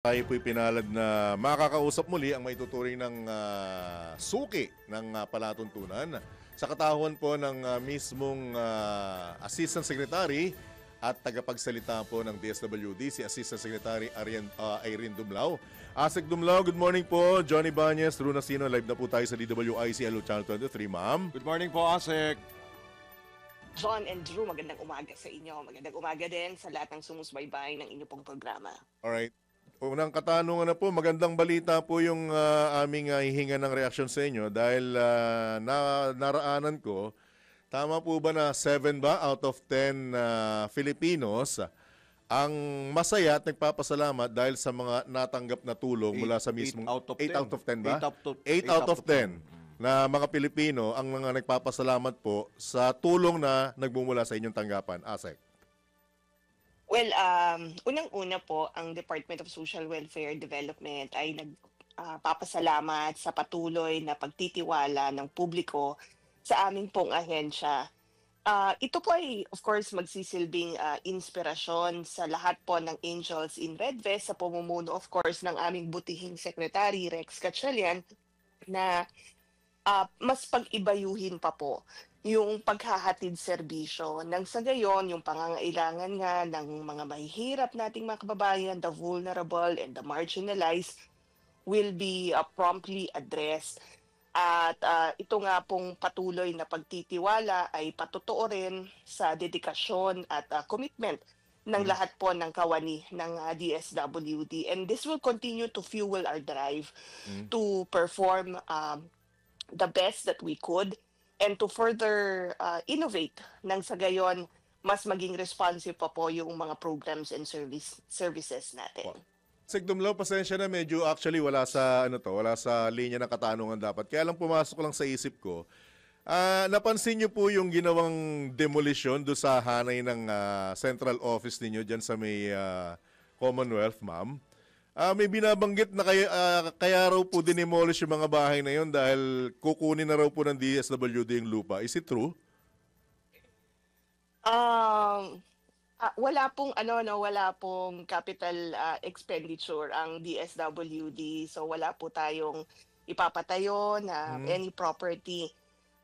Tayo po'y pinalad na makakausap muli ang maituturing ng suki ng palatuntunan sa katauhan po ng mismong Assistant Secretary at tagapagsalita po ng DSWD, si Assistant Secretary Irene Dumlao. Asek Dumlao, good morning po. Johnny Banyes, Drew Nasino, live na po tayo sa DWIC Hello Channel 23, ma'am. Good morning po, Asek. John and Drew, magandang umaga sa inyo. Magandang umaga din sa lahat ng sumusubaybay ng inyong pong programa. Alright. Unang katanungan na po, magandang balita po yung aming hihinga ng reaksyon sa inyo dahil naraanan ko, tama po ba na 7 ba out of 10 Filipinos ang masaya at nagpapasalamat dahil sa mga natanggap na tulong mula sa mismong 8 out of 10 ba? 8 out of 10 na mga Pilipino ang mga nagpapasalamat po sa tulong na nagmumula sa inyong tanggapan. Asek. Well, unang-una po, ang Department of Social Welfare Development ay nagpapasalamat sa patuloy na pagtitiwala ng publiko sa aming pong ahensya. Ito po ay, of course, magsisilbing inspirasyon sa lahat po ng Angels in Red Vest sa pamumuno, of course, ng aming butihing Secretary Rex Gatchalian na mas pag-ibayuhin pa po yung paghahatid serbisyo nang sa gayon yung pangangailangan nga ng mga mahihirap nating mga kababayan, the vulnerable and the marginalized will be promptly addressed. At ito nga pong patuloy na pagtitiwala ay patotoo rin sa dedikasyon at commitment ng lahat po ng kawani ng DSWD. And this will continue to fuel our drive to perform the best that we could and to further innovate nang sa gayon mas maging responsive pa po yung mga programs and services natin. Sek Dumlao, pasensya na, medyo actually wala sa wala sa linya ng katanungan dapat. Kaya lang pumasok lang sa isip ko. Napansin niyo po yung ginawang demolition do sa hanay ng central office ninyo diyan sa may Commonwealth, ma'am. May binabanggit na kaya raw po dinemolish yung mga bahay na yon dahil kukunin na raw po ng DSWD yung lupa. Is it true? Wala pong wala pong capital expenditure ang DSWD. So wala po tayong ipapatayo na any property.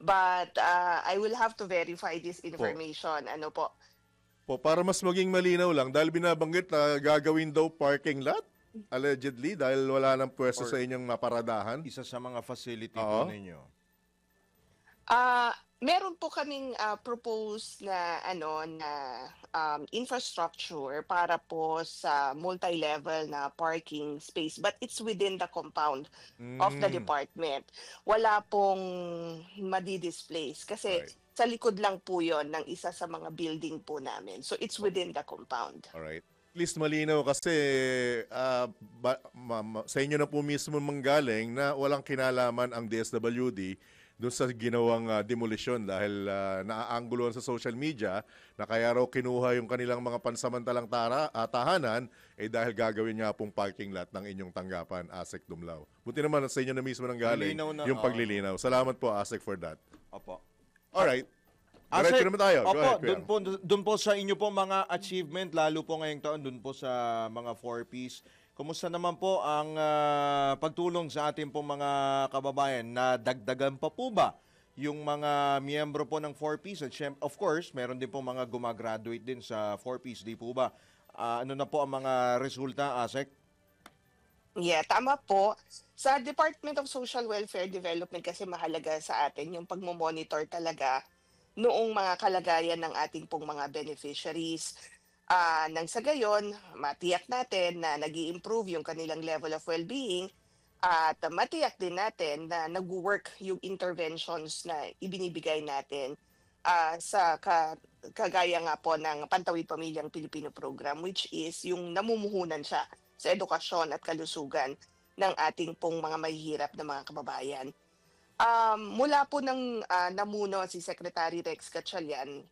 But I will have to verify this information. Ano po? Para mas maging malinaw lang, dahil binabanggit na gagawin daw parking lot? Allegedly, dahil wala nang pwesto sa inyong maparadahan? Isa sa mga facility po ninyo. Meron po kaming proposed na infrastructure para po sa multi-level na parking space, but it's within the compound of the department. Wala pong madi-displace kasi sa likod lang po yon ng isa sa mga building po namin. So it's within the compound. Alright. At least malinaw kasi sa inyo na po mismo manggaling na walang kinalaman ang DSWD doon sa ginawang demolition dahil naaangguloan sa social media na kaya raw kinuha yung kanilang mga pansamantalang tahanan dahil gagawin nga pong parking lot ng inyong tanggapan, Asek Dumlao. Buti naman sa inyo na mismo nanggaling yung paglilinaw. Salamat po, Asek, for that. Opo. Alright. Diretso naman tayo. Doon po sa inyo po mga achievement, lalo po ngayong taon, doon po sa mga 4Ps. Kumusta naman po ang pagtulong sa ating po mga kababayan? Na dagdagan pa po ba yung mga miyembro po ng 4Ps? At of course, meron din po mga gumagraduate din sa 4Ps, di po ba? Ano na po ang mga resulta, Asek? Yeah, tama po. Sa Department of Social Welfare Development kasi mahalaga sa atin yung pagmomonitor talaga noong mga kalagayan ng ating pong mga beneficiaries. Nang sa gayon, matiyak natin na nag-i-improve yung kanilang level of well-being at matiyak din natin na nag-work yung interventions na ibinibigay natin sa kagaya nga po ng Pantawid Pamilyang Pilipino Program, which is yung namumuhunan siya sa edukasyon at kalusugan ng ating pong mga mahihirap na mga kababayan. Mula po ng namuno si Secretary Rex Gatchalian,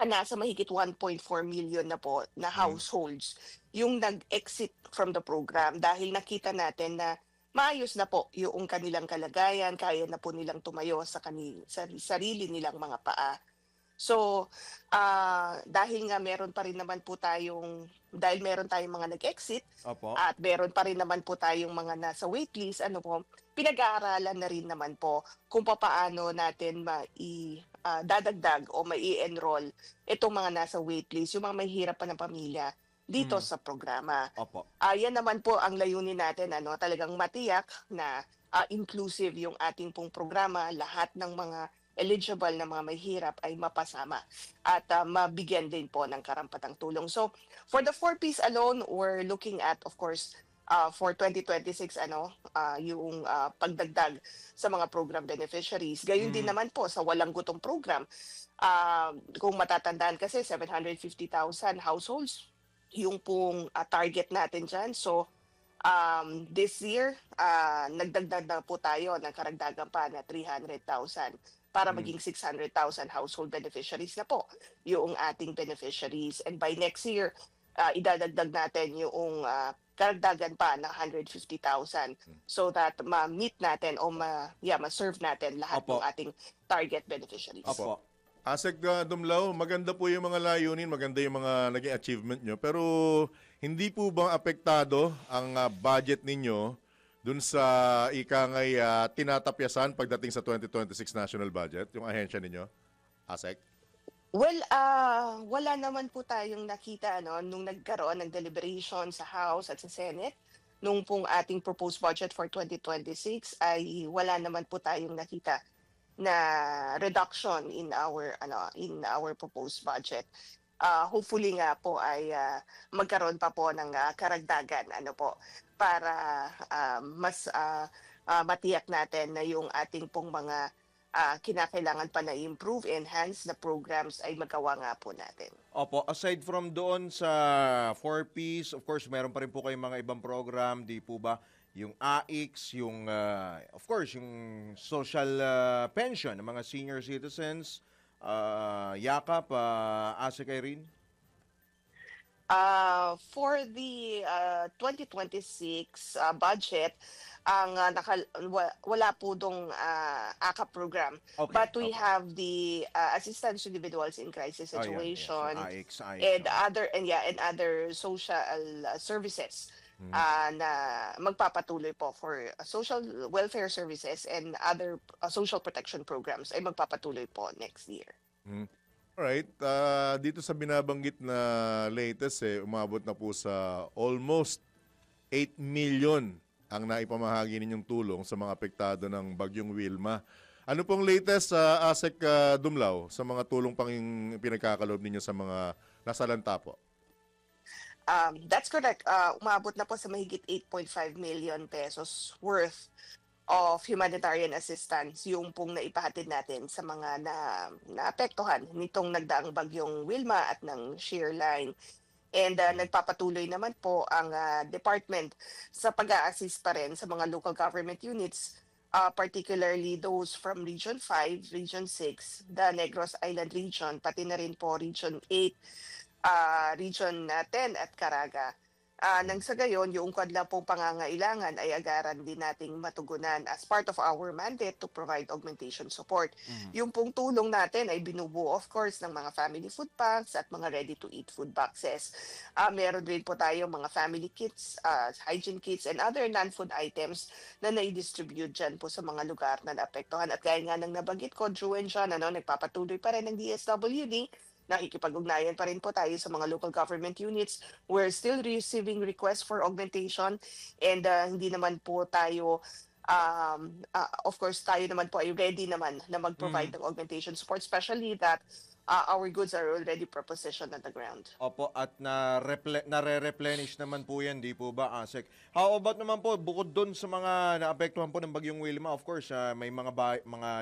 nasa mahigit 1.4 million na po na households yung nag-exit from the program dahil nakita natin na maayos na po yung kanilang kalagayan, kaya na po nilang tumayo sa sarili nilang mga paa. So, dahil nga meron tayong mga nag-exit Opo. at meron pa rin naman po tayong mga nasa waitlist, ano po, pinag-aaralan na rin naman po kung papaano natin dadagdag o mai-enroll itong mga nasa waitlist, yung mga mahihirap pa ng pamilya dito Mm. sa programa. Opo. Yan naman po ang layunin natin, ano, talagang matiyak na inclusive yung ating pong programa, lahat ng mga eligible na mga mahirap ay mapasama at mabigyan din po ng karampatang tulong. So, for the 4Ps alone, we're looking at, of course, for 2026, ano, yung pagdagdag sa mga program beneficiaries. Gayun din Mm. naman po sa Walang Gutom program. Kung matatandaan kasi 750,000 households yung pong target natin dyan. So, this year, nagdagdag na po tayo ng karagdagan pa na 300,000 para Mm. maging 600,000 household beneficiaries na po yung ating beneficiaries. And by next year, idadagdag natin yung karagdagan pa ng 150,000 so that ma-meet natin o ma-serve natin lahat Opo. ng ating target beneficiaries. Opo. Asek Dumlao, maganda po yung mga layunin, maganda yung mga naging achievement nyo. Pero hindi po ba apektado ang budget ninyo dun sa ikangay tinatapyasan pagdating sa 2026 national budget, yung ahensya ninyo? Asek? Well, wala naman po tayong nakita, ano, nung nagkaroon ng deliberation sa House at sa Senate. Nung pong ating proposed budget for 2026 ay wala naman po tayong nakita na reduction in our proposed budget. Hopefully nga po ay magkaroon pa po ng karagdagan, ano po, para mas matiyak natin na yung ating pong mga kinakailangan pa na improve, enhance na programs ay magawa nga po natin. Opo, aside from doon sa 4Ps, of course, meron pa rin po kayong mga ibang program, di po ba? Yung AIX, yung, of course, yung social pension ng mga senior citizens, Yakap, Asik Irene? For the 2026 budget, wala po dong AKAP program. Okay, But we okay. have the assistance to individuals in crisis Oh, yan, yes. situation AIX, AIX. and Okay. other social services Hmm. na magpapatuloy po for social welfare services and other social protection programs ay magpapatuloy po next year. Alright, dito sa binabanggit na latest, umabot na po sa almost 8 million ang naipamahagi ninyong tulong sa mga apektado ng Bagyong Wilma. Ano pong latest sa Asek Dumlao sa mga tulong pang pinagkakaloob ninyo sa mga nasalanta po? That's correct. Umabot na po sa mahigit 8.5 million pesos worth of humanitarian assistance yung pong naipahatid natin sa mga naapektuhan nitong nagdaang bagyong Wilma at ng shear line. And nagpapatuloy naman po ang department sa pag-a-assist pa rin sa mga local government units, particularly those from Region 5, Region 6, the Negros Island Region, pati na rin po Region 8, Region 10 at Caraga. Nang sa gayon, yung kwadla pong pangangailangan ay agaran din nating matugunan as part of our mandate to provide augmentation support. Yung pong tulong natin ay binubuo, of course, ng mga family food packs at mga ready-to-eat food boxes. Meron din po tayo mga family kits, hygiene kits, and other non-food items na nai-distribute dyan po sa mga lugar na naapektuhan. At gaya nga ng nabanggit ko, Drew and John, nagpapatuloy pa rin ng DSWD. Nakikipag-ugnayan pa rin po tayo sa mga local government units. We're still receiving requests for augmentation and hindi naman po tayo, of course, tayo naman po ay ready naman na mag-provide ng augmentation support, especially that our goods are already prepositioned on the ground. Opo, at nare-replenish naman po yan, di po ba, Asek? How about naman po, bukod doon sa mga naapektuhan po ng Bagyong Wilma, of course, may mga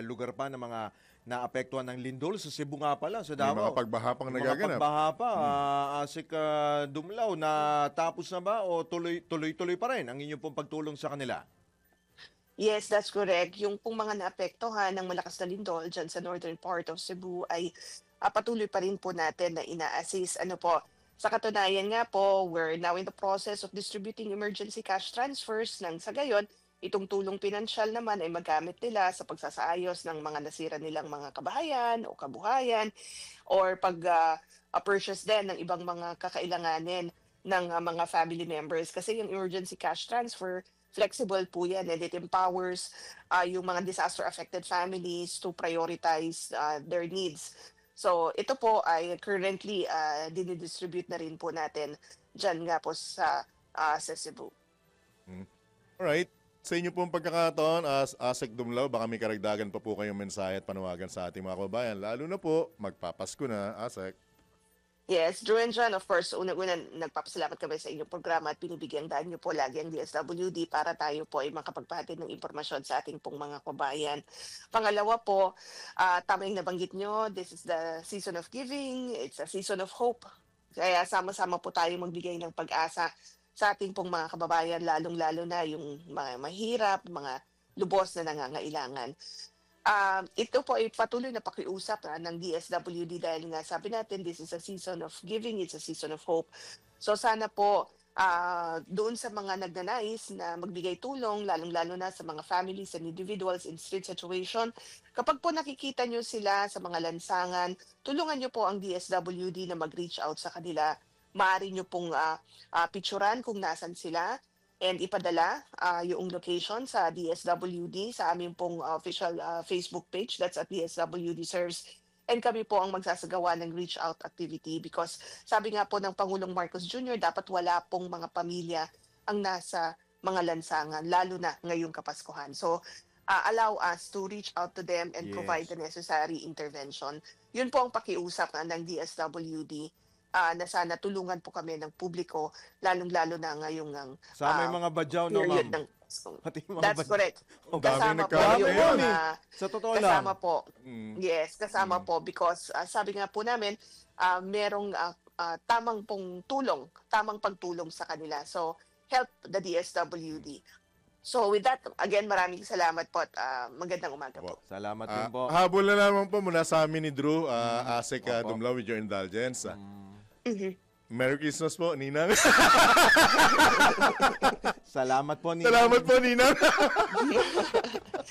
lugar pa na mga naapektuhan ng lindol sa Cebu nga pala, sa May Davao. mga pagbaha pang Mga nagaganap. pagbaha pa, Asik Dumlao, natapos na ba o tuloy-tuloy pa rin ang inyong pong pagtulong sa kanila? Yes, that's correct. Yung pong mga naapektuhan ng malakas na lindol dyan sa northern part of Cebu ay patuloy pa rin po natin na ina-assist. Ano po, sa katunayan nga po, we're now in the process of distributing emergency cash transfers nang sa gayon, itong tulong pinansyal naman ay magamit nila sa pagsasaayos ng mga nasira nilang mga kabahayan o kabuhayan or purchase din ng ibang mga kakailanganin ng mga family members. Kasi yung emergency cash transfer, flexible po yan and it empowers yung mga disaster-affected families to prioritize their needs. So ito po ay currently dinidistribute na rin po natin dyan nga po sa Cebu. Alright. Sa inyo pong pagkakataon, as Asek Dumlao, baka may karagdagan pa po kayong mensahe at panawagan sa ating mga kababayan. Lalo na po, magpapasko na, Asek. Yes, Drew and John, of course, una-una nagpapasalamat kami sa inyong programa at binibigyan daan niyo po lagi ang DSWD para tayo po ay makapagpahatid ng impormasyon sa ating pong mga kabayan. Pangalawa po, tama yung nabanggit nyo, this is the season of giving, it's a season of hope. Kaya sama-sama po tayo magbigay ng pag-asa sa ating pong mga kababayan, lalong-lalo na yung mga mahirap, mga lubos na nangangailangan. Ito po ay patuloy na pakiusap ng DSWD dahil nga sabi natin, this is a season of giving, it's a season of hope. So sana po doon sa mga nagnanais na magbigay tulong, lalong-lalo na sa mga families and individuals in street situation, kapag po nakikita nyo sila sa mga lansangan, tulungan nyo po ang DSWD na mag-reach out sa kanila. Maaari nyo pong picturean kung nasan sila and ipadala yung location sa DSWD sa aming pong official Facebook page, that's at DSWD Serves. And kami po ang magsasagawa ng reach out activity because sabi nga po ng Pangulong Marcos Jr., dapat wala pong mga pamilya ang nasa mga lansangan, lalo na ngayong Kapaskuhan. So allow us to reach out to them and provide the necessary intervention. Yun po ang pakiusap ng DSWD. Na sana tulungan po kami ng publiko, lalong-lalo na ngayong Sa may mga badyaw, no, period ma'am? ng Pasko. Pati yung mga That's badyaw. correct. Oh, Kasama po nagkakaroon yung ngayon mga, Sa totoo lang. kasama po. Yes, kasama po because sabi nga po namin, merong tamang pagtulong sa kanila. So, help the DSWD. So with that, again, maraming salamat po at magandang umaga po. Salamat din po. Habol na naman po mula sa amin ni Drew, Asek Opo. Dumlao, with your indulgence. Merry Christmas po, Ninang. Salamat po, Nina. Salamat po, Ninang.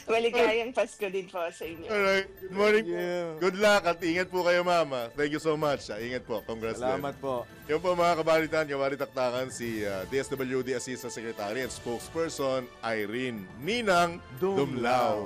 Maligayang Pasko din po sa inyo. Alright, good morning. Yeah. Good luck at ingat po kayo, Mama. Thank you so much. Ingat po. Congrats. Salamat po. Yung po mga kabalitan, kabalitaktakan si DSWD Assistant Secretary and Spokesperson Irene Ninang Dumlao. Dumlao.